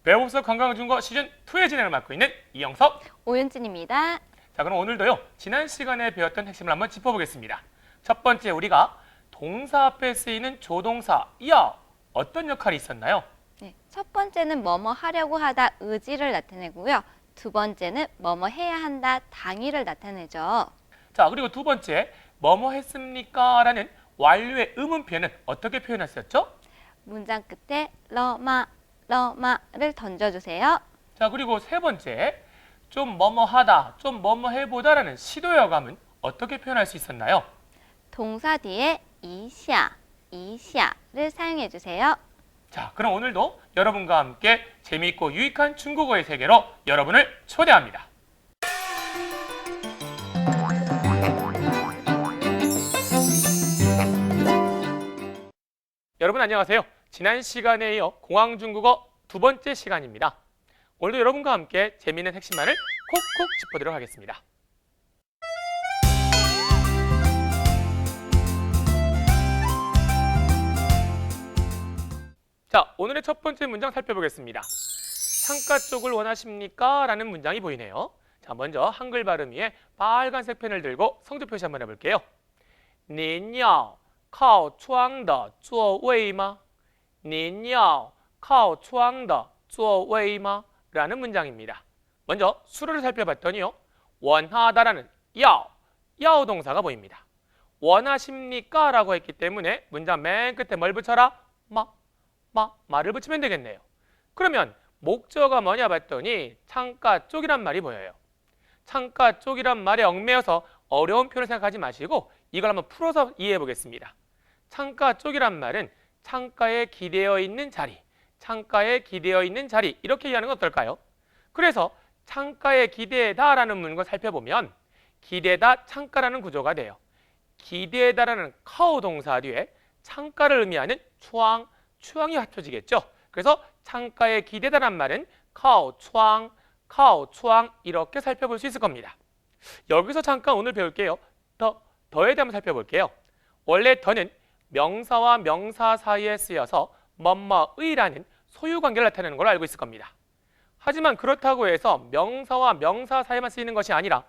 배워서 건강중국어 시즌2의 진행을 맡고 있는 이영석, 오윤진입니다. 자, 그럼 오늘도요, 지난 시간에 배웠던 핵심을 한번 짚어보겠습니다. 첫 번째, 우리가 동사 앞에 쓰이는 조동사 야, 어떤 역할이 있었나요? 네, 첫 번째는 뭐뭐 하려고 하다 의지를 나타내고요. 두 번째는 뭐뭐 해야 한다 당위를 나타내죠. 자, 그리고 두 번째, 뭐뭐 했습니까? 라는 완료의 의문 표현은 어떻게 표현했었죠? 문장 끝에 러마를 던져주세요. 자, 그리고 세 번째, 좀 뭐뭐 하다, 좀 뭐뭐 해보다라는 시도여감은 어떻게 표현할 수 있었나요? 동사 뒤에 이샤를 사용해 주세요. 자, 그럼 오늘도 여러분과 함께 재미있고 유익한 중국어의 세계로 여러분을 초대합니다. 여러분 안녕하세요. 지난 시간에 이어 공항중국어 두 번째 시간입니다. 오늘도 여러분과 함께 재미있는 핵심만을 콕콕 짚어드리도록 하겠습니다. 자, 오늘의 첫 번째 문장 살펴보겠습니다. 창가 쪽을 원하십니까? 라는 문장이 보이네요. 자, 먼저 한글 발음 위에 빨간색 펜을 들고 성조 표시 한번 해볼게요. 您要靠窗的座位吗?您要靠窗的座位吗? 라는 문장입니다. 먼저 수로를 살펴봤더니요. 원하다라는 야오 동사가 보입니다. 원하십니까? 라고 했기 때문에 문장 맨 끝에 뭘 붙여라? 말을 붙이면 되겠네요. 그러면 목적어가 뭐냐 봤더니 창가 쪽이란 말이 보여요. 창가 쪽이란 말에 얽매여서 어려운 표현을 생각하지 마시고 이걸 한번 풀어서 이해해 보겠습니다. 창가 쪽이란 말은 창가에 기대어 있는 자리, 창가에 기대어 있는 자리 이렇게 이해하는 건 어떨까요? 그래서 창가에 기대다라는 문구를 살펴보면 기대다 창가라는 구조가 돼요. 기대다라는 카오 동사 뒤에 창가를 의미하는 추앙이 합쳐지겠죠. 그래서 창가에 기대다란 말은 카오추앙 이렇게 살펴볼 수 있을 겁니다. 여기서 잠깐 오늘 배울게요. 더에 대해 한번 살펴볼게요. 원래 더는 명사와 명사 사이에 쓰여서 뭐뭐의라는 소유관계를 나타내는 걸로 알고 있을 겁니다. 하지만 그렇다고 해서 명사와 명사 사이에만 쓰이는 것이 아니라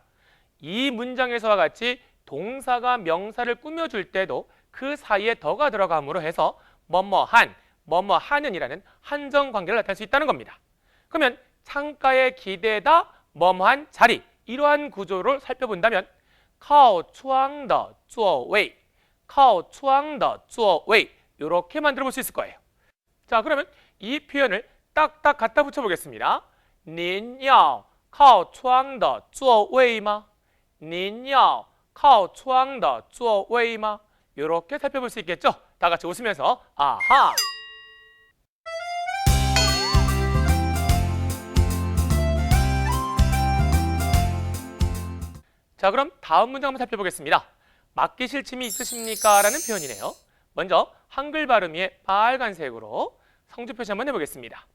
이 문장에서와 같이 동사가 명사를 꾸며줄 때도 그 사이에 더가 들어감으로 해서 뭐뭐한이라는 한정관계를 나타낼 수 있다는 겁니다. 그러면 창가에 기대다 뭐뭐한 자리 이러한 구조를 살펴본다면靠窗的座位이렇게 만들어 볼 수 있을 거예요. 자, 그러면 이 표현을 딱딱 갖다 붙여 보겠습니다. 您要靠窗的座位吗?您要靠窗的座位吗? 이렇게 살펴볼 수 있겠죠? 다 같이 웃으면서 아하! 자, 그럼 다음 문장 한번 살펴보겠습니다. 맡기실 짐이 있으십니까? 라는 표현이네요. 먼저 한글 발음 위에 빨간색으로 성조 표시 한번 해보겠습니다.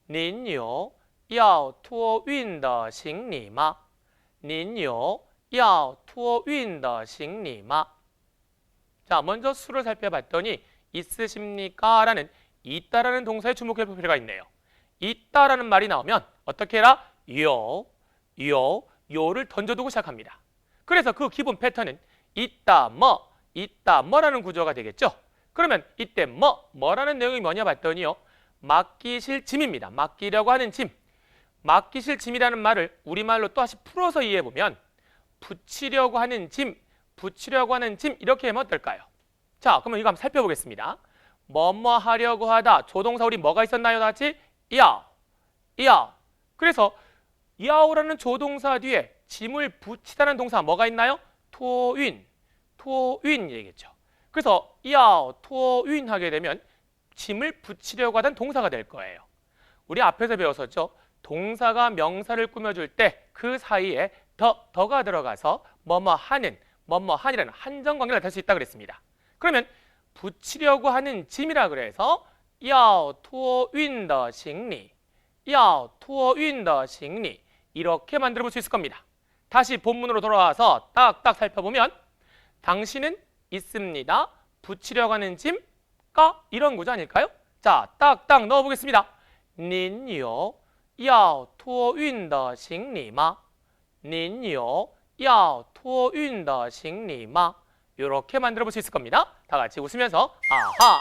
您有要托运的行李吗?您有要托运的行李吗? 자, 먼저 수를 살펴봤더니 있으십니까? 라는 있다라는 동사에 주목해 볼 필요가 있네요. 있다라는 말이 나오면 어떻게 해라? 요를 던져두고 시작합니다. 그래서 그 기본 패턴은 있다 뭐라는 구조가 되겠죠. 그러면 이때 뭐라는 내용이 뭐냐 봤더니요. 맡기실 짐입니다. 맡기려고 하는 짐. 맡기실 짐이라는 말을 우리말로 또 다시 풀어서 이해해보면 붙이려고 하는 짐 이렇게 하면 어떨까요? 자, 그러면 이거 한번 살펴보겠습니다. 뭐뭐 하려고 하다 조동사 우리 뭐가 있었나요? 다 같이 야. 그래서 야오라는 조동사 뒤에 짐을 붙이다는 동사 뭐가 있나요? 토윈 얘기겠죠. 그래서 야오 토윈 하게 되면 짐을 붙이려고 하던 동사가 될 거예요. 우리 앞에서 배웠었죠. 동사가 명사를 꾸며줄 때 그 사이에 더가 들어가서 뭐뭐한이라는 한정관계를 나타낼 수 있다고 그랬습니다. 그러면 붙이려고 하는 짐이라 그래서 要托运的行李 이렇게 만들어 볼 수 있을 겁니다. 다시 본문으로 돌아와서 딱딱 살펴보면 당신은 있습니다. 붙이려고 하는 짐, 이런 구조 아닐까요? 자, 딱딱 넣어보겠습니다. 您有要托运的行李吗？您有要托运的行李吗? 이렇게 만들어 볼 수 있을 겁니다. 다 같이 웃으면서 아하.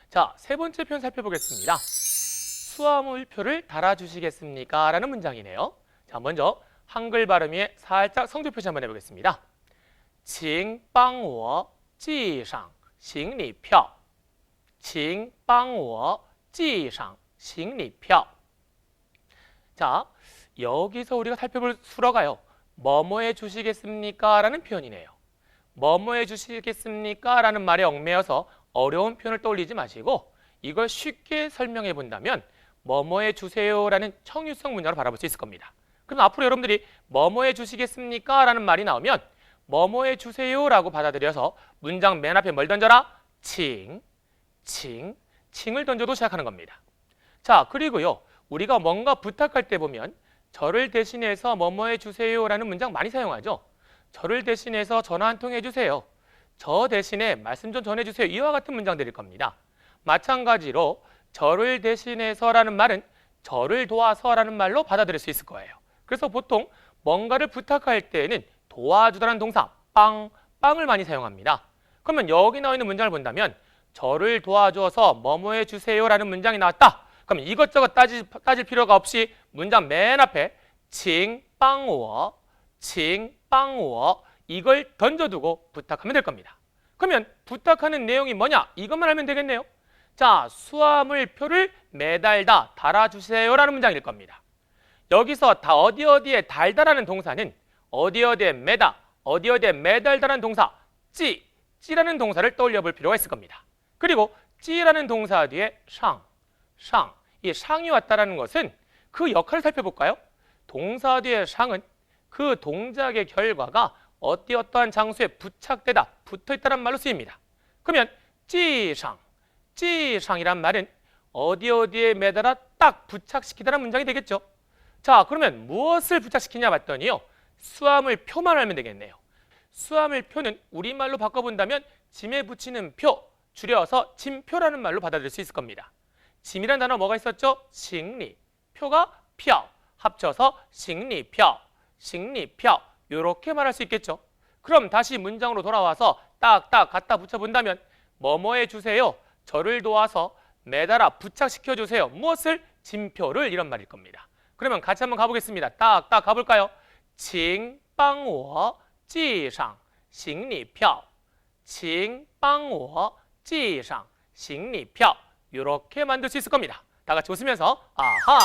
자, 세 번째 표현 살펴보겠습니다. 수화물표를 달아주시겠습니까? 라는 문장이네요. 자, 먼저 한글 발음 위에 살짝 성조 표시 한번 해보겠습니다. 请帮我系上行李票请帮我系上行李票 자, 여기서 우리가 살펴볼 수어가요. 뭐뭐해 주시겠습니까? 라는 표현이네요. 뭐뭐해 주시겠습니까? 라는 말에 얽매여서 어려운 표현을 떠올리지 마시고 이걸 쉽게 설명해 본다면 뭐뭐해 주세요 라는 청유성 문장으로 바라볼 수 있을 겁니다. 그럼 앞으로 여러분들이 뭐뭐해 주시겠습니까? 라는 말이 나오면 뭐뭐해 주세요 라고 받아들여서 문장 맨 앞에 뭘 던져라? 칭, 칭을 던져도 시작하는 겁니다. 자, 그리고요. 우리가 뭔가 부탁할 때 보면 저를 대신해서 뭐뭐해 주세요 라는 문장 많이 사용하죠. 저를 대신해서 전화 한 통 해주세요. 저 대신에 말씀 좀 전해주세요. 이와 같은 문장들일 겁니다. 마찬가지로 저를 대신해서 라는 말은 저를 도와서 라는 말로 받아들일 수 있을 거예요. 그래서 보통 뭔가를 부탁할 때에는 도와주다라는 동사 빵을 많이 사용합니다. 그러면 여기 나와 있는 문장을 본다면 저를 도와줘서 뭐뭐해 주세요 라는 문장이 나왔다. 그럼 이것저것 따질 필요가 없이 문장 맨 앞에 칭빵워 이걸 던져두고 부탁하면 될 겁니다. 그러면 부탁하는 내용이 뭐냐? 이것만 알면 되겠네요. 자, 수화물표를 매달다, 달아주세요 라는 문장일 겁니다. 여기서 다 어디에 달다라는 동사는 어디에 매다, 어디에 매달다라는 동사 찌라는 동사를 떠올려 볼 필요가 있을 겁니다. 그리고 찌라는 동사 뒤에 이 상이 왔다라는 것은 그 역할을 살펴볼까요? 동사 뒤에 상은 그 동작의 결과가 어떠한 장소에 부착되다, 붙어있다는 말로 쓰입니다. 그러면 찌상이란 말은 어디에 매달아 딱 부착시키다라는 문장이 되겠죠. 자, 그러면 무엇을 부착시키냐 봤더니요. 수화물표만 알면 되겠네요. 수화물표는 우리말로 바꿔본다면 짐에 붙이는 표, 줄여서 짐표라는 말로 받아들일 수 있을 겁니다. 짐이란 단어 뭐가 있었죠? 싱리, 표가 표, 합쳐서 싱리표 이렇게 말할 수 있겠죠. 그럼 다시 문장으로 돌아와서 딱딱 갖다 붙여본다면 뭐뭐해 주세요, 저를 도와서 매달아 부착시켜 주세요. 무엇을? 짐표를 이런 말일 겁니다. 그러면 같이 한번 가보겠습니다. 딱딱 가볼까요? 请帮我系上行李票请帮我系上行李票 이렇게 만들 수 있을 겁니다. 다 같이 웃으면서 아하!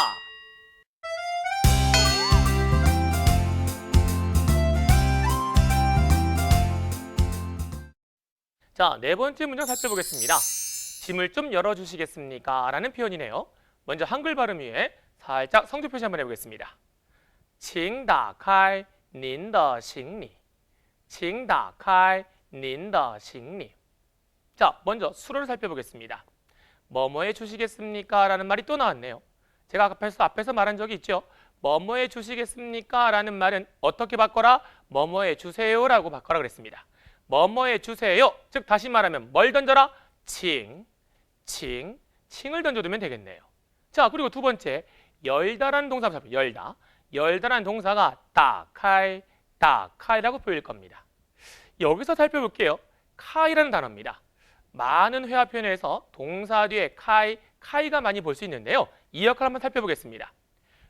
자, 네 번째 문장 살펴보겠습니다. 짐을 좀 열어주시겠습니까? 라는 표현이네요. 먼저 한글 발음 위에 살짝 성조 표시 한번 해보겠습니다. 请打开您的行李请打开您的行李 자, 먼저 수로를 살펴보겠습니다. 뭐뭐해 주시겠습니까? 라는 말이 또 나왔네요. 제가 앞에서 말한 적이 있죠. 뭐뭐해 주시겠습니까? 라는 말은 어떻게 바꿔라? 뭐뭐해 주세요 라고 바꿔라 그랬습니다. 뭐뭐해 주세요. 즉 다시 말하면 뭘 던져라? 칭을 던져두면 되겠네요. 자, 그리고 두 번째 열다라는 동사 살펴볼게요. 열다라는 동사가 다카이라고 보일 겁니다. 여기서 살펴볼게요. 카이라는 단어입니다. 많은 회화 표현에서 동사 뒤에 카이가 많이 볼 수 있는데요. 이 역할 한번 살펴보겠습니다.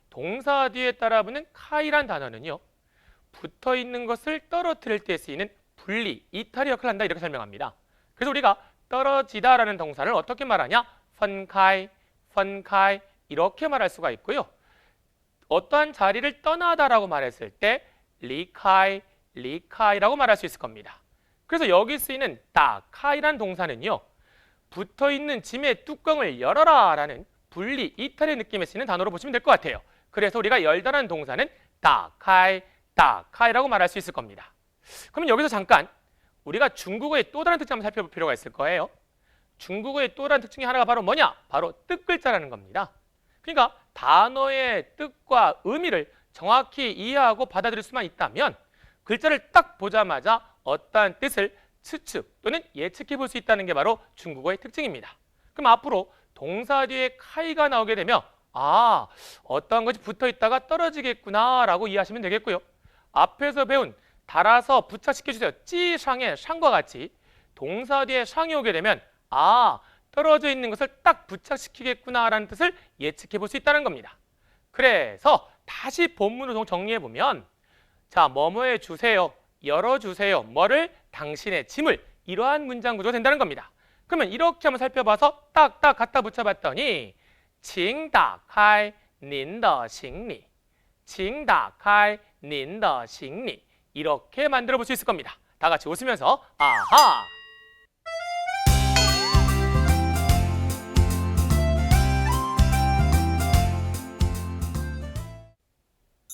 동사 뒤에 따라붙는 카이란 단어는요. 붙어있는 것을 떨어뜨릴 때 쓰이는 분리, 이탈의 역할을 한다 이렇게 설명합니다. 그래서 우리가 떨어지다라는 동사를 어떻게 말하냐? 펀카이 이렇게 말할 수가 있고요. 어떠한 자리를 떠나다라고 말했을 때 리카이라고 말할 수 있을 겁니다. 그래서 여기 쓰이는 다카이란 동사는요. 붙어있는 짐의 뚜껑을 열어라 라는 분리, 이탈의 느낌에 쓰이는 단어로 보시면 될 것 같아요. 그래서 우리가 열다라는 동사는 다카이라고 말할 수 있을 겁니다. 그러면 여기서 잠깐 우리가 중국어의 또 다른 특징을 살펴볼 필요가 있을 거예요. 중국어의 또 다른 특징 중에 하나가 바로 뭐냐? 바로 뜻글자라는 겁니다. 그러니까 단어의 뜻과 의미를 정확히 이해하고 받아들일 수만 있다면 글자를 딱 보자마자 어떠한 뜻을 추측 또는 예측해 볼 수 있다는 게 바로 중국어의 특징입니다. 그럼 앞으로 동사 뒤에 카이가 나오게 되면 아, 어떠한 것이 붙어 있다가 떨어지겠구나 라고 이해하시면 되겠고요. 앞에서 배운 달아서 부착시켜주세요. 찌상의 상과 같이 동사 뒤에 상이 오게 되면 아, 떨어져 있는 것을 딱 부착시키겠구나 라는 뜻을 예측해 볼 수 있다는 겁니다. 그래서 다시 본문으로 정리해보면 자, 뭐뭐해 주세요, 열어주세요, 뭐를, 당신의 짐을, 이러한 문장 구조가 된다는 겁니다. 그러면 이렇게 한번 살펴봐서 딱딱 갖다 붙여봤더니 请打开您的行李请打开您的行李 이렇게 만들어 볼 수 있을 겁니다. 다 같이 웃으면서 아하!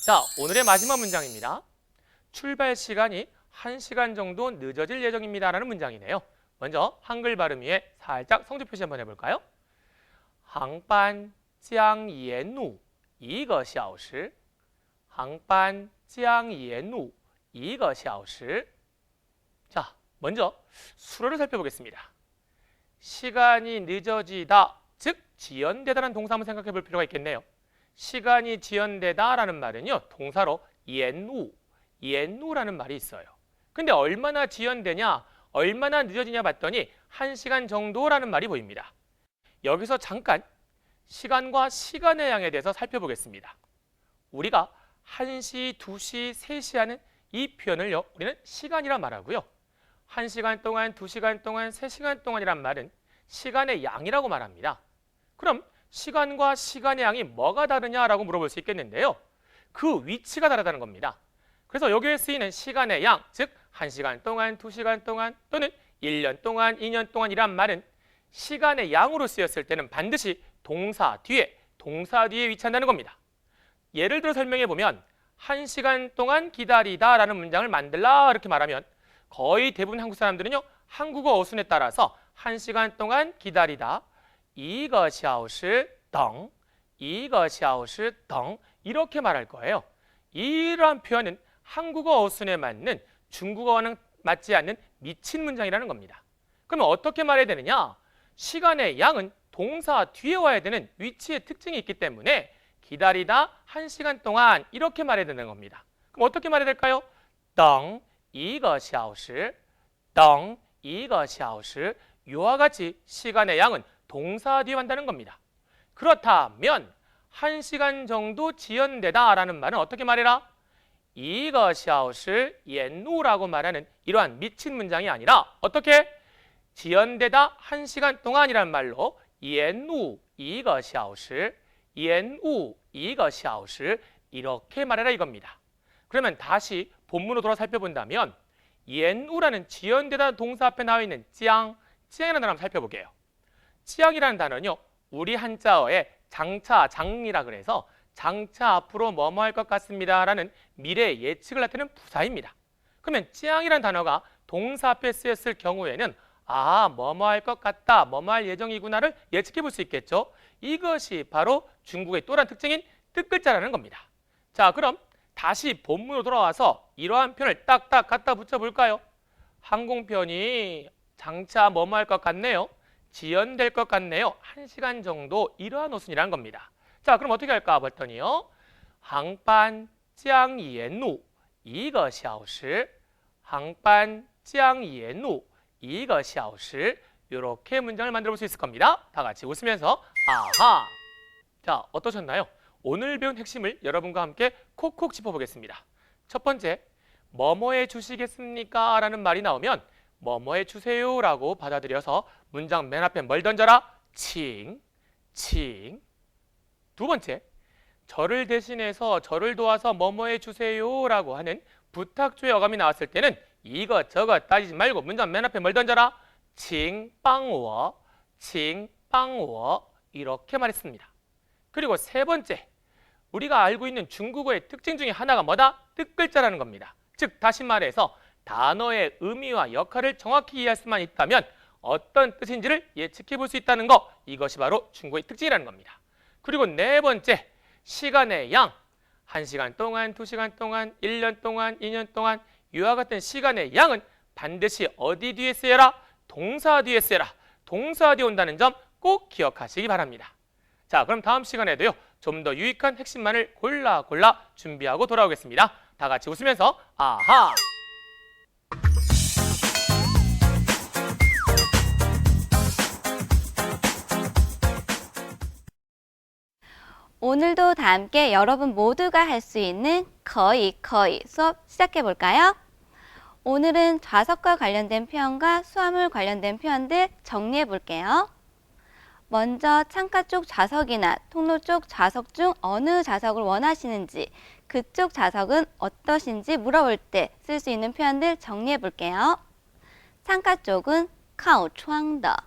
자, 오늘의 마지막 문장입니다. 출발 시간이 1시간 정도 늦어질 예정입니다 라는 문장이네요. 먼저 한글 발음 위에 살짝 성조 표시 한번 해볼까요? 航班将延误1个小时航班将延误1个小时 자, 먼저 수로를 살펴보겠습니다. 시간이 늦어지다, 즉 지연되다라는 동사 한번 생각해 볼 필요가 있겠네요. 시간이 지연되다라는 말은요, 동사로延误라는 말이 있어요. 근데 얼마나 지연되냐, 얼마나 늦어지냐 봤더니 1시간 정도라는 말이 보입니다. 여기서 잠깐 시간과 시간의 양에 대해서 살펴보겠습니다. 우리가 1시, 2시, 3시 하는 이 표현을요, 우리는 시간이라 말하고요. 1시간 동안, 2시간 동안, 3시간 동안이란 말은 시간의 양이라고 말합니다. 그럼 시간과 시간의 양이 뭐가 다르냐라고 물어볼 수 있겠는데요. 그 위치가 다르다는 겁니다. 그래서 여기에 쓰이는 시간의 양, 즉 1시간 동안, 2시간 동안 또는 1년 동안, 2년 동안이란 말은 시간의 양으로 쓰였을 때는 반드시 동사 뒤에 위치한다는 겁니다. 예를 들어 설명해 보면 1시간 동안 기다리다 라는 문장을 만들라 이렇게 말하면 거의 대부분 한국 사람들은요, 한국어 어순에 따라서 1시간 동안 기다리다 1个小时等1个小时等 이렇게 말할 거예요. 이러한 표현은 한국어 어순에 맞는 중국어와는 맞지 않는 미친 문장이라는 겁니다. 그러면 어떻게 말해야 되느냐? 시간의 양은 동사 뒤에 와야 되는 위치의 특징이 있기 때문에 기다리다 1시간 동안 이렇게 말해야 되는 겁니다. 그럼 어떻게 말해야 될까요? 等1个小时等1个小时 이와 같이 시간의 양은 동사 뒤에 한다는 겁니다. 그렇다면 1시간 정도 지연되다 라는 말은 어떻게 말해라? 1个小时延误라고 말하는 이러한 미친 문장이 아니라 어떻게? 지연되다 1시간 동안이란 말로 延误1个小时延误1个小时 이렇게 말해라 이겁니다. 그러면 다시 본문으로 돌아 살펴본다면 延误라는 지연되다 동사 앞에 나와 있는 짱이라는 단어 한번 살펴볼게요. 짱이라는 단어는요, 우리 한자어의 장차, 장이라 그래서 장차 앞으로 뭐뭐 할 것 같습니다 라는 미래 예측을 나타내는 부사입니다. 그러면 짱이라는 단어가 동사 앞에 쓰였을 경우에는 아, 뭐뭐 할 것 같다, 뭐뭐 할 예정이구나를 예측해 볼 수 있겠죠. 이것이 바로 중국의 또 다른 특징인 뜻글자라는 겁니다. 자, 그럼 다시 본문으로 돌아와서 이러한 표현을 딱딱 갖다 붙여볼까요? 항공편이 장차 뭐뭐 할 것 같네요. 지연될 것 같네요. 1시간 정도 이러한 어순이라는 겁니다. 자, 그럼 어떻게 할까 봤더니요. 航班将延误1个小时 航班将延误1个小时 이렇게 문장을 만들어 볼 수 있을 겁니다. 다 같이 웃으면서 아하! 자, 어떠셨나요? 오늘 배운 핵심을 여러분과 함께 콕콕 짚어보겠습니다. 첫 번째, 뭐뭐해 주시겠습니까? 라는 말이 나오면 뭐뭐해 주세요 라고 받아들여서 문장 맨 앞에 뭘 던져라? 칭. 두 번째, 저를 대신해서 저를 도와서 뭐뭐해 주세요 라고 하는 부탁조의 어감이 나왔을 때는 이것저것 따지지 말고 문장 맨 앞에 뭘 던져라? 칭 빵워 이렇게 말했습니다. 그리고 세 번째, 우리가 알고 있는 중국어의 특징 중에 하나가 뭐다? 뜻글자라는 겁니다. 즉 다시 말해서 단어의 의미와 역할을 정확히 이해할 수만 있다면 어떤 뜻인지를 예측해 볼 수 있다는 거, 이것이 바로 중국어의 특징이라는 겁니다. 그리고 네 번째, 시간의 양. 1시간 동안, 2시간 동안, 1년 동안, 2년 동안 이와 같은 시간의 양은 반드시 어디 뒤에 쓰여라? 동사 뒤에 쓰여라. 동사 뒤에 온다는 점 꼭 기억하시기 바랍니다. 자, 그럼 다음 시간에도요. 좀 더 유익한 핵심만을 골라 준비하고 돌아오겠습니다. 다 같이 웃으면서 아하! 오늘도 다 함께 여러분 모두가 할 수 있는 거의 수업 시작해 볼까요? 오늘은 좌석과 관련된 표현과 수화물 관련된 표현들 정리해 볼게요. 먼저 창가 쪽 좌석이나 통로 쪽 좌석 중 어느 좌석을 원하시는지, 그쪽 좌석은 어떠신지 물어볼 때 쓸 수 있는 표현들 정리해 볼게요. 창가 쪽은 靠窗的,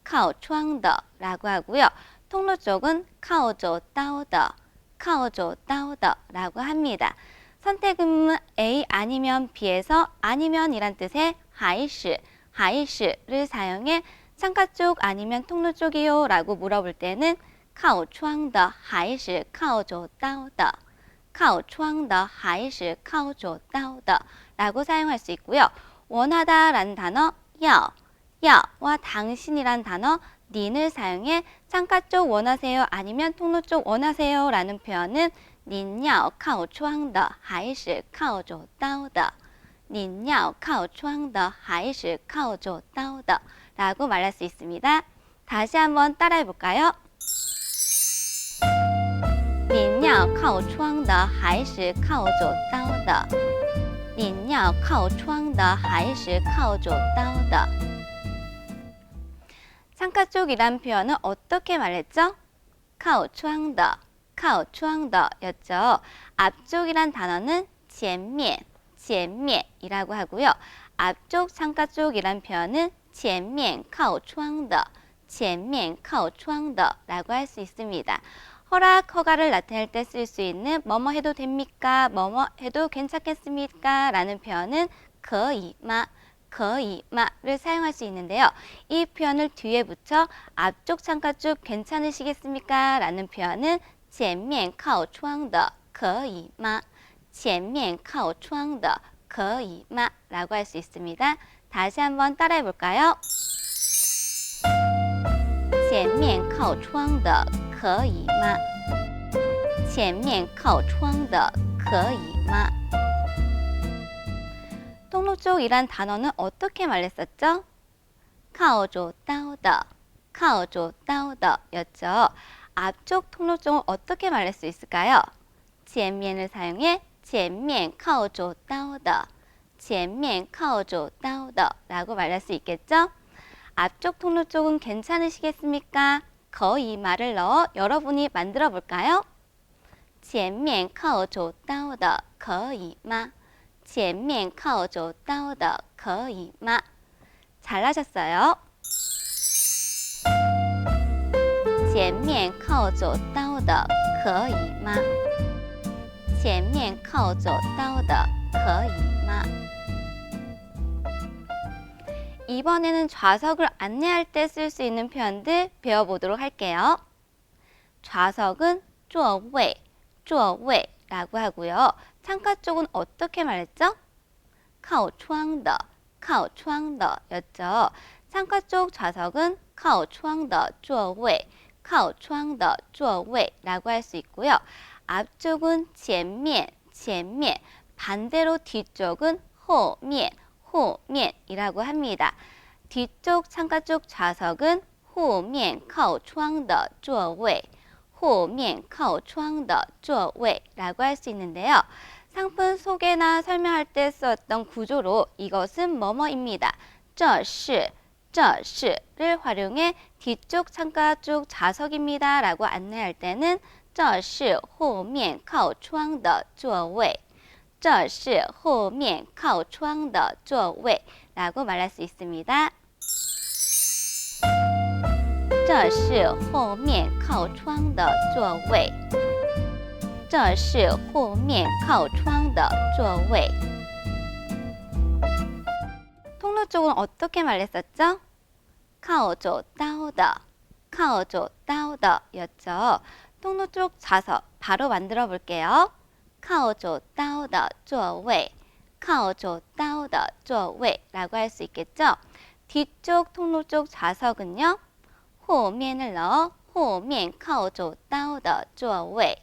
靠窗的라고 하고요. 통로 쪽은 靠着刀的, 靠着刀的라고 합니다. 선택은 A 아니면 B에서 아니면 이란 뜻의 还是, 还是를 사용해 창가 쪽 아니면 통로 쪽이요 라고 물어볼 때는 靠窗的还是靠着刀的, 靠窗的还是靠着刀的라고 사용할 수 있고요. 원하다 라는 단어 要, 要와 당신이란 단어 닌을 사용해 창가 쪽 원하세요 아니면 통로 쪽 원하세요 라는 표현은 您要靠窗的还是靠着刀的?您要靠窗的还是靠着刀的? 라고 말할 수 있습니다. 다시 한번 따라해 볼까요? 您要靠窗的还是靠着刀的?您要靠窗的还是靠着刀的? 창가 쪽이란 표현은 어떻게 말했죠? 靠窗的, 靠窗的였죠. 앞쪽이란 단어는 前面, 前面이라고 하고요. 앞쪽 창가 쪽이란 표현은 前面靠窗的, 前面靠窗的라고 할 수 있습니다. 허락, 허가를 나타낼 때 쓸 수 있는 뭐뭐 해도 됩니까? 뭐뭐 해도 괜찮겠습니까? 라는 표현은 可以吗? 可以吗? 를 사용할 수 있는데요. 이 표현을 뒤에 붙여 앞쪽 창가 쪽 괜찮으시겠습니까? 라는 표현은 前面靠窗的可以吗?前面靠窗的可以吗? 라고 할 수 있습니다. 다시 한번 따라해 볼까요? 前面靠窗的可以吗?前面靠窗的可以吗? 통로 쪽이란 단어는 어떻게 말했었죠? 靠着刀的, 靠着刀的였죠. 앞쪽 통로 쪽은 어떻게 말할 수 있을까요? 前面을 사용해 前面靠着刀的, 前面靠着刀的라고 말할 수 있겠죠? 앞쪽 통로 쪽은 괜찮으시겠습니까? 거의 말을 넣어 여러분이 만들어 볼까요? 前面靠着刀的可以吗?前面靠着刀的可以吗? 잘하셨어요. 前面靠着刀的可以吗?前面靠着刀的可以吗? 이번에는 좌석을 안내할 때 쓸 수 있는 표현들 배워보도록 할게요. 좌석은 座位, 座位라고 하고요. 창가 쪽은 어떻게 말했죠? 靠窗的, 靠窗的였죠. 창가 쪽 좌석은 靠窗的座位, 靠窗的座位라고 할 수 있고요. 앞쪽은 前面, 前面, 반대로 뒤쪽은 后面, 后面이라고 합니다. 뒤쪽 창가 쪽 좌석은 后面靠窗的座位, 后面靠窗的座位라고 할 수 있는데요. 상품 소개나 설명할 때 썼던 구조로 이것은 뭐뭐입니다. 这是, 这是를 활용해 뒤쪽 창가 쪽 좌석입니다 라고 안내할 때는 这是后面靠窗的座位, 这是后面靠窗的座位라고 말할 수 있습니다. 这是后面靠窗的座位, 这是后面靠窗的座位. 통로 쪽은 어떻게 말했었죠? 靠着刀的, 靠着刀的였죠. 통로 쪽 좌석 바로 만들어 볼게요. 靠着刀的座位,靠着到的座位라고 할 수 있겠죠? 뒤쪽 통로 쪽 좌석은요. 后面을 넣어 后面靠着到的座位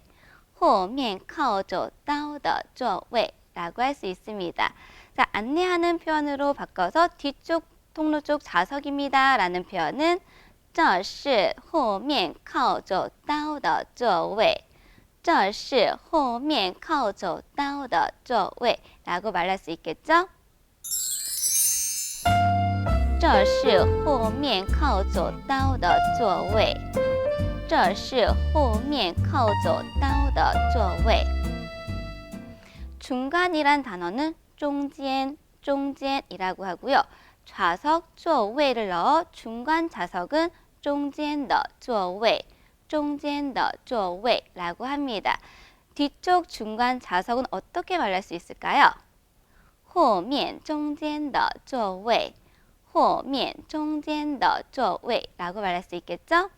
后面靠着到的座位라고 할 수 있습니다. 자, 안내하는 표현으로 바꿔서 뒤쪽 통로 쪽 좌석입니다 라는 표현은 这是后面靠着到的座位这是后面靠着到的座位라고 말할 수 있겠죠? 这是后面靠着到的座位这是后面靠着到的座位 중간이란 단어는 中间, 中间이라고 하고요. 좌석 座位를 넣어 중간 좌석은 中间的座位中间的座位라고 합니다. 뒤쪽 중간 좌석은 어떻게 말할 수 있을까요? 后面中间的座位后面中间的座位라고 말할 수 있겠죠?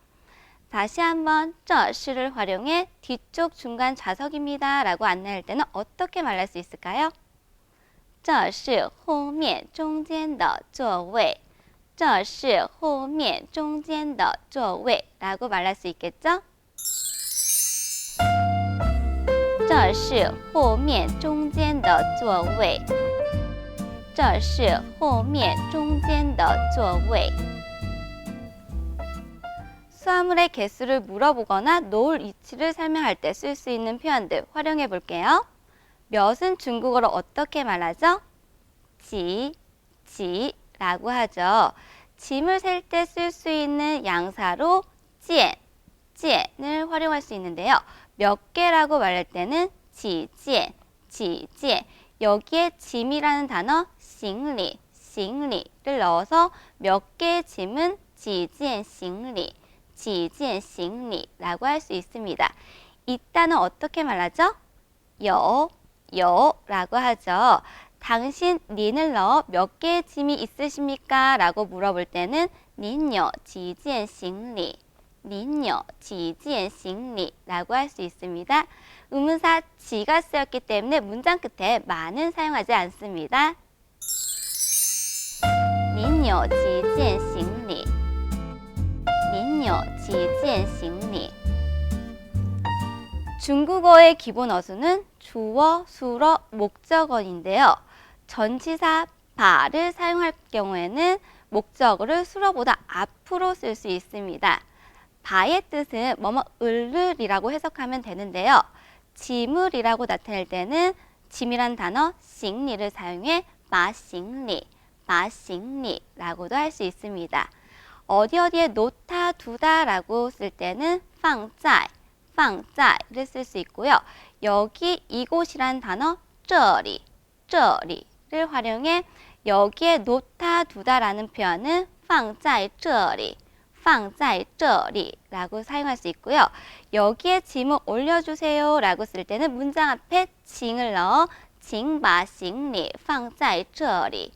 다시 한번 这是를 활용해 뒤쪽 중간 좌석입니다 라고 안내할 때는 어떻게 말할 수 있을까요? 这是后面中间的座位这是后面中间的座位라고 말할 수 있겠죠? 这是后面中间的座位这是后面中间的座位 수화물의 개수를 물어보거나 놓을 위치를 설명할 때 쓸 수 있는 표현들 활용해 볼게요. 몇은 중국어로 어떻게 말하죠? 지라고 하죠. 짐을 셀 때 쓸 수 있는 양사로 件을 활용할 수 있는데요. 몇 개라고 말할 때는 几件 여기에 짐이라는 단어 行李를 넣어서 몇 개의 짐은 几件行李라고 할 수 있습니다. 있다는 어떻게 말하죠? 라고 하죠. 당신, 닌을 넣어 몇 개의 짐이 있으십니까? 라고 물어볼 때는 您有几件行李라고 할 수 있습니다. 의문사 지가 쓰였기 때문에 문장 끝에 많은 사용하지 않습니다. 您有几件行李您有几件行李 중국어의 기본 어수는 주어, 수어, 목적어인데요. 전치사 바를 사용할 경우에는 목적어를 수어보다 앞으로 쓸 수 있습니다. 바의 뜻은 뭐뭐을이라고 해석하면 되는데요. 짐을이라고 나타낼 때는 짐이란 단어 行李를 사용해 把行李라고도 할 수 있습니다. 어디에 놓다 두다 라고 쓸 때는 放在를 쓸 수 있고요. 여기 이곳이란 단어 这里를 활용해 여기에 놓다 두다 라는 표현은 放在这里라고 사용할 수 있고요. 여기에 짐을 올려주세요 라고 쓸 때는 문장 앞에 请을 넣어 请把行李放在这里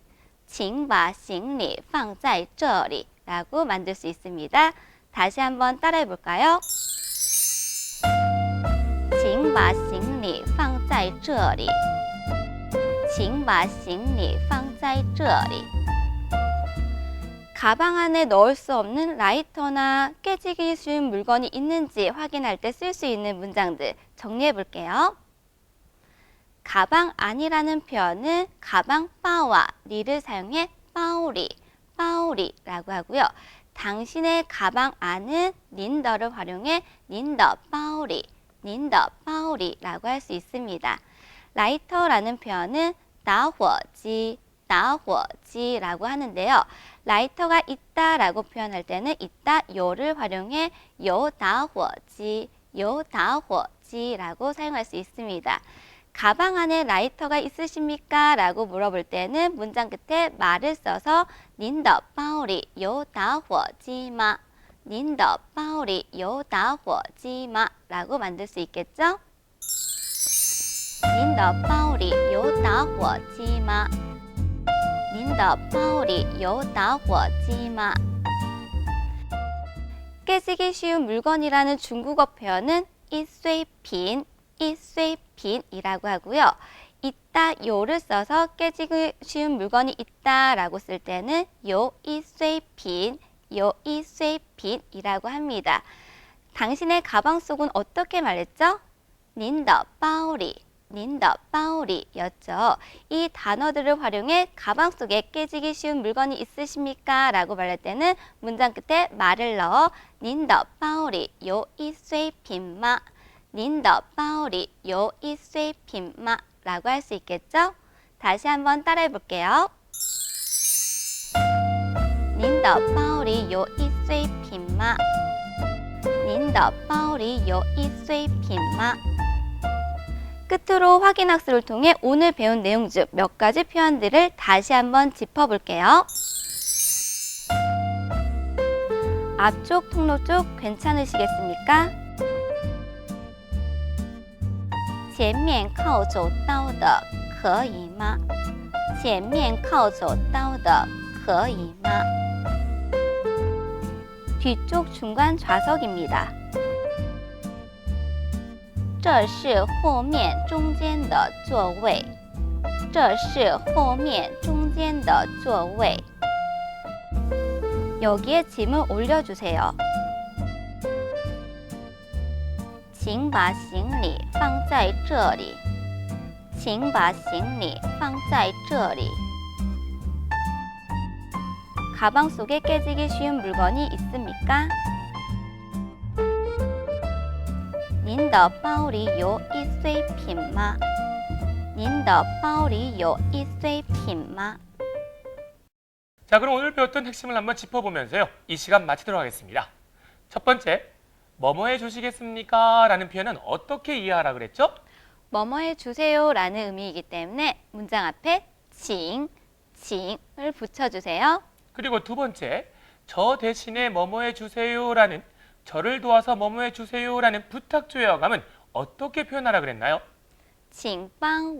请把行李放在这里라고 만들 수 있습니다. 다시 한번 따라해 볼까요? 请把行李放在这里请把行李放在这里 가방 안에 넣을 수 없는 라이터나 깨지기 쉬운 물건이 있는지 확인할 때 쓸 수 있는 문장들 정리해 볼게요. 가방 안이라는 표현은 가방 바와 리를 사용해 바오리라고 하고요. 당신의 가방 안은 닌더를 활용해 닌더 바오리라고 할 수 있습니다. 라이터라는 표현은 다호지라고 하는데요. 라이터가 있다라고 표현할 때는 있다 요를 활용해 요다호지라고 사용할 수 있습니다. 가방 안에 라이터가 있으십니까? 라고 물어볼 때는 문장 끝에 말을 써서 您的包里有打火机吗? 您的包里有打火机吗? 라고 만들 수 있겠죠? 您的包里有打火机吗?您的包里有打火机吗? 깨지기 쉬운 물건이라는 중국어 표현은 이쇠핀이라고 하고요. 있다, 요를 써서 깨지기 쉬운 물건이 있다라고 쓸 때는 요이碎品이라고 합니다. 당신의 가방 속은 어떻게 말했죠? 您的包里였죠. 이 단어들을 활용해 가방 속에 깨지기 쉬운 물건이 있으십니까? 라고 말할 때는 문장 끝에 말을 넣어 您的包里有易碎品吗? 您的包里有易碎品吗? 라고 할 수 있겠죠? 다시 한번 따라해 볼게요. 您的包里有易碎品吗?您的包里有易碎品吗? 끝으로 확인학습을 통해 오늘 배운 내용 중 몇 가지 표현들을 다시 한번 짚어볼게요. 앞쪽 통로 쪽 괜찮으시겠습니까? 前面靠走道的可以吗?前面靠走道的可以吗? 뒤쪽 중간 좌석입니다. 这是后面中间的座位这是后面中间的座位 여기에 짐을 올려주세요. 请把行李放在这里请把行李放在这里 가방 속에 깨지기 쉬운 물건이 있습니까? 您的包里有易碎品吗?您的包里有易碎品吗? 자, 그럼 오늘 배웠던 핵심을 한번 짚어보면서요. 이 시간 마치도록 하겠습니다. 첫 번째, 뭐뭐 해주시겠습니까? 라는 표현은 어떻게 이해하라 그랬죠? 뭐뭐 해주세요 라는 의미이기 때문에 문장 앞에 칭을 붙여주세요. 그리고 두 번째, 저 대신에 뭐뭐 해주세요 라는 저를 도와서 뭐뭐 해주세요 라는 부탁 조여감은 어떻게 표현하라 그랬나요? 请帮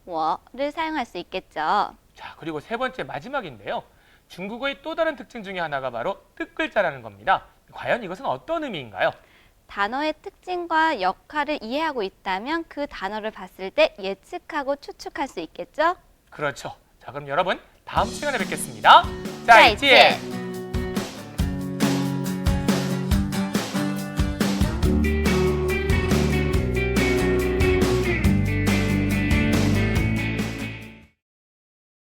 我를 사용할 수 있겠죠. 자, 그리고 세 번째 마지막인데요. 중국어의 또 다른 특징 중에 하나가 바로 뜻글자라는 겁니다. 과연 이것은 어떤 의미인가요? 단어의 특징과 역할을 이해하고 있다면 그 단어를 봤을 때 예측하고 추측할 수 있겠죠? 그렇죠. 자, 그럼 여러분 다음 시간에 뵙겠습니다. 再见.